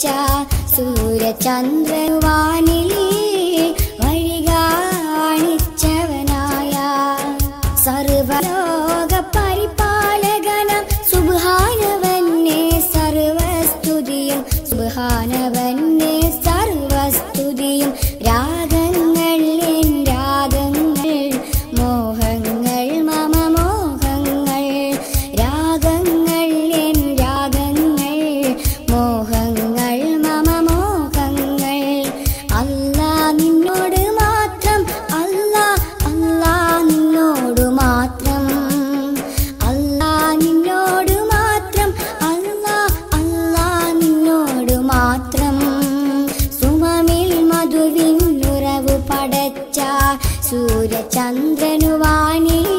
പടച്ച സൂര്യചന്ദ്രവാനിൽ വഴി കാണിച്ചവനായ സർവലോക പരിപാലകനം സുബ്ഹാനവന്നെ സർവസ്തുതിയും സുബ്ഹാനവന്നെ സർവസ്തുതിയും രാഗങ്ങൾ എൻ രാഗങ്ങൾ മോഹങ്ങൾ മമ മോഹങ്ങൾ രാഗങ്ങൾ എൻ രാഗങ്ങൾ മോഹങ്ങൾ മമ മോഹങ്ങൾ അല്ലാ നിന്നോട് മാത്രം അല്ലാ അല്ലാ നിന്നോട് മാത്രം അല്ലാ നിന്നോട് മാത്രം അല്ലാ അല്ലാ നിന്നോട് മാത്രം സുമമിൽ മധുവിൻ ഉറവു പടച്ച സൂര്യചന്ദ്രനുവാനിൽ